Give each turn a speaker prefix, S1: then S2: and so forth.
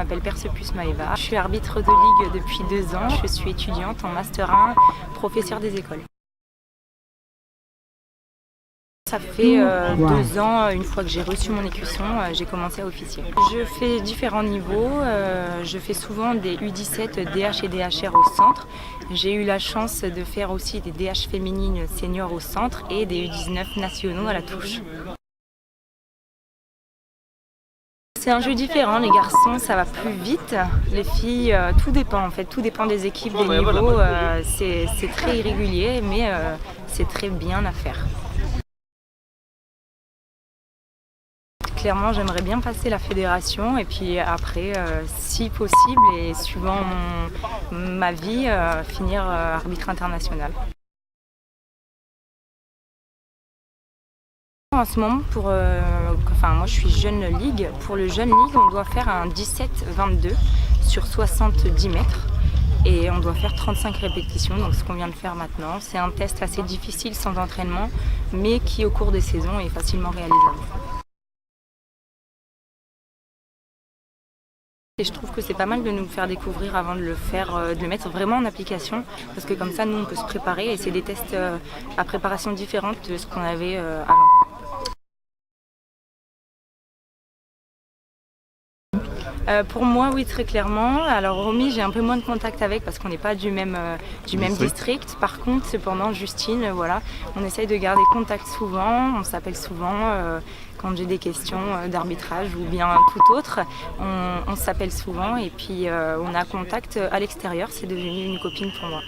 S1: Je m'appelle Persepus Maeva, je suis arbitre de ligue depuis 2 ans, je suis étudiante en Master 1, professeure des écoles. Ça fait 2 ans, une fois que j'ai reçu mon écusson, j'ai commencé à officier. Je fais différents niveaux, je fais souvent des U17, DH et DHR au centre. J'ai eu la chance de faire aussi des DH féminines seniors au centre et des U19 nationaux à la touche. C'est un jeu différent, les garçons ça va plus vite, les filles tout dépend en fait, tout dépend des équipes, des niveaux, c'est très irrégulier mais c'est très bien à faire. Clairement j'aimerais bien passer la fédération et puis après si possible et suivant ma vie finir arbitre international. En ce moment, moi je suis jeune ligue. Pour le jeune ligue, on doit faire un 17-22 sur 70 mètres et on doit faire 35 répétitions, donc ce qu'on vient de faire maintenant. C'est un test assez difficile sans entraînement, mais qui au cours des saisons est facilement réalisable. Et je trouve que c'est pas mal de nous faire découvrir avant de le faire, de le mettre vraiment en application, parce que comme ça nous on peut se préparer et c'est des tests à préparation différente de ce qu'on avait avant. Pour moi, oui, très clairement. Alors, Romy, j'ai un peu moins de contact avec parce qu'on n'est pas du même district. Par contre, cependant, Justine, voilà, on essaye de garder contact souvent, on s'appelle souvent quand j'ai des questions d'arbitrage ou bien tout autre. On s'appelle souvent et puis on a contact à l'extérieur, c'est devenu une copine pour moi.